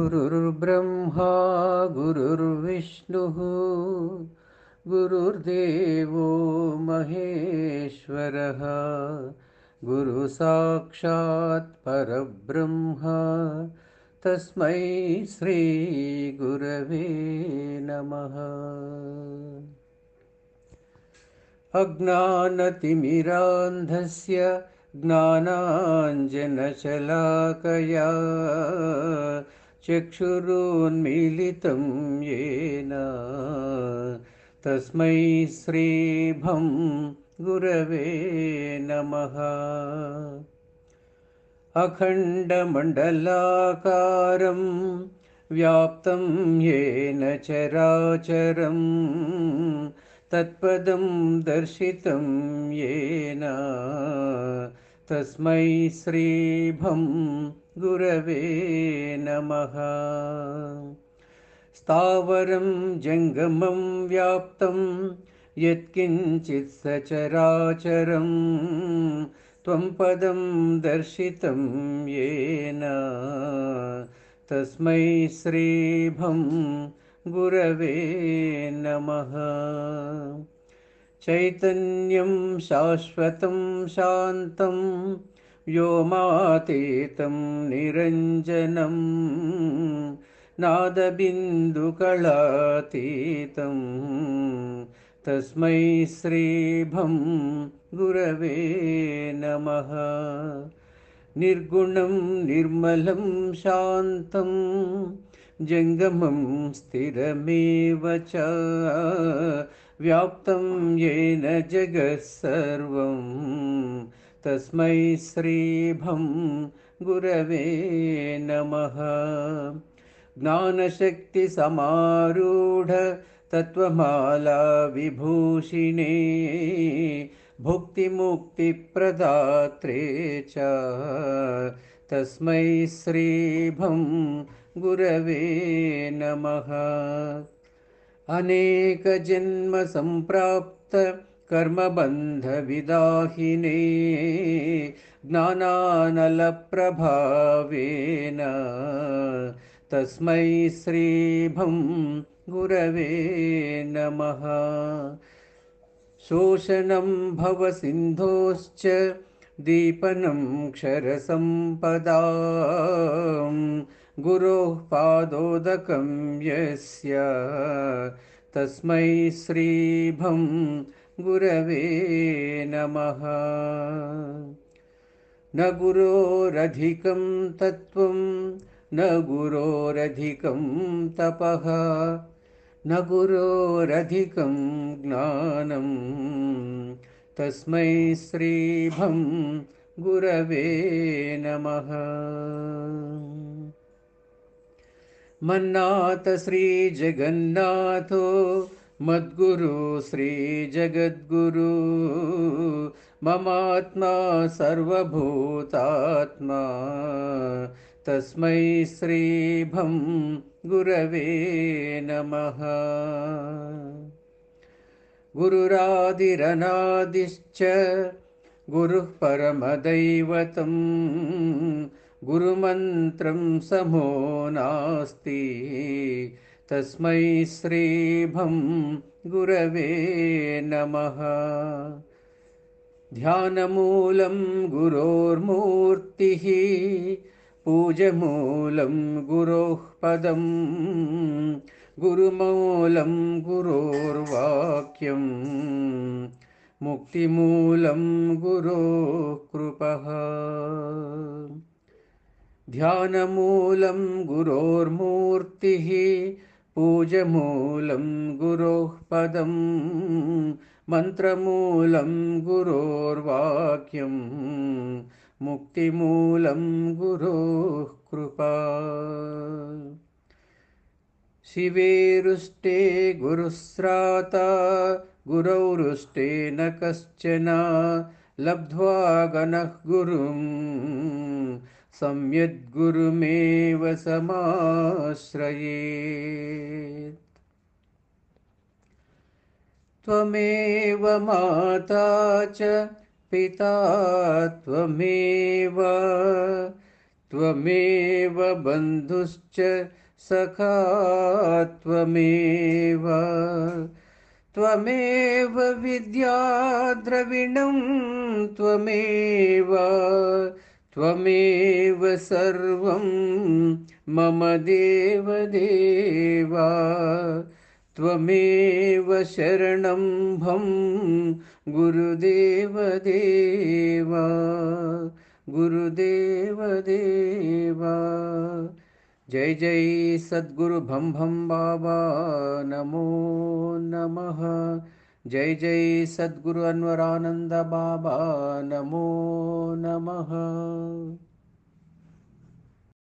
गुरुर्ब्रह्मा गुरुर्विष्णुः गुरुर्देवो महेश्वरः गुरुसाक्षात् परब्रह्म तस्मै श्रीगुरवे नमः। अज्ञानतिमिरान्धस्य ज्ञानाञ्जनशलाकया चक्षुरुन्मीलितं येन तस्मै श्रीभं गुरवे नमः। अखण्डमण्डलाकारं व्याप्तं येन चराचरं तत्पदं दर्शितं येन तस्मै श्रीभं गुरवे नमः। स्थावरं जङ्गमं व्याप्तं यत्किञ्चित् सचराचरं त्वं पदं दर्शितं येन तस्मै श्रीभं गुरवे नमः। चैतन्यं शाश्वतं शान्तं व्योमातीतं निरञ्जनं नादबिन्दुकलातीतं तस्मै श्रीभं गुरवे नमः। निर्गुणं निर्मलं शान्तं जङ्गमं स्थिरमेव च व्याप्तं येन जगत्सर्वं तस्मै श्रीभं गुरवे नमः। ज्ञानशक्तिसमारूढ तत्त्वमाला विभूषिणे भुक्तिमुक्तिप्रदात्रे च तस्मै श्रीभं गुरवे नमः। अनेकजन्मसम्प्राप्त कर्मबन्धविदाहिने ज्ञानानलप्रभावेन तस्मै श्रीभं गुरवे नमः। शोषणं भवसिन्धोश्च दीपनं क्षरसम्पदां गुरोः पादोदकं यस्य तस्मै श्रीभं गुरवे नमः। न गुरोरधिकं तत्त्वं न गुरोरधिकं तपः न गुरोरधिकं ज्ञानं तस्मै श्रीभं गुरवे नमः। मन्नाथ श्रीजगन्नाथो मद्गुरु श्रीजगद्गुरु ममात्मा सर्वभूतात्मा तस्मै श्रीभं गुरवे नमः। गुरुरादिरनादिश्च गुरुः परमदैवतं गुरुमन्त्रं समो नास्ति तस्मै श्रीभं गुरवे नमः। ध्यानमूलं गुरोर्मूर्तिः पूजमूलं गुरोः पदं गुरुमूलं गुरोर्वाक्यं मुक्तिमूलं गुरोः कृपः। ध्यानमूलं गुरोर्मूर्तिः पूजमूलं गुरोः पदं मन्त्रमूलं गुरोर्वाक्यं मुक्तिमूलं गुरोः कृपा। शिवेरुष्टे गुरुस्राता गुरौरुष्टे न कश्चन लब्ध्वा गणः गुरुं सम्यद्गुरुमेव समाश्रयेत्। त्वमेव माता च पिता त्वमेव बन्धुश्च सखा त्वमेव त्वमेव विद्या द्रविणं त्वमेव त्वमेव सर्वं मम देवदेव त्वमेव शरणं भं गुरुदेवदेव गुरुदेवदेव। जय जय सद्गुरु भं भं बाबा नमो नमः। जय जय सद्गुरु अन्वरानंद बाबा नमो नमः।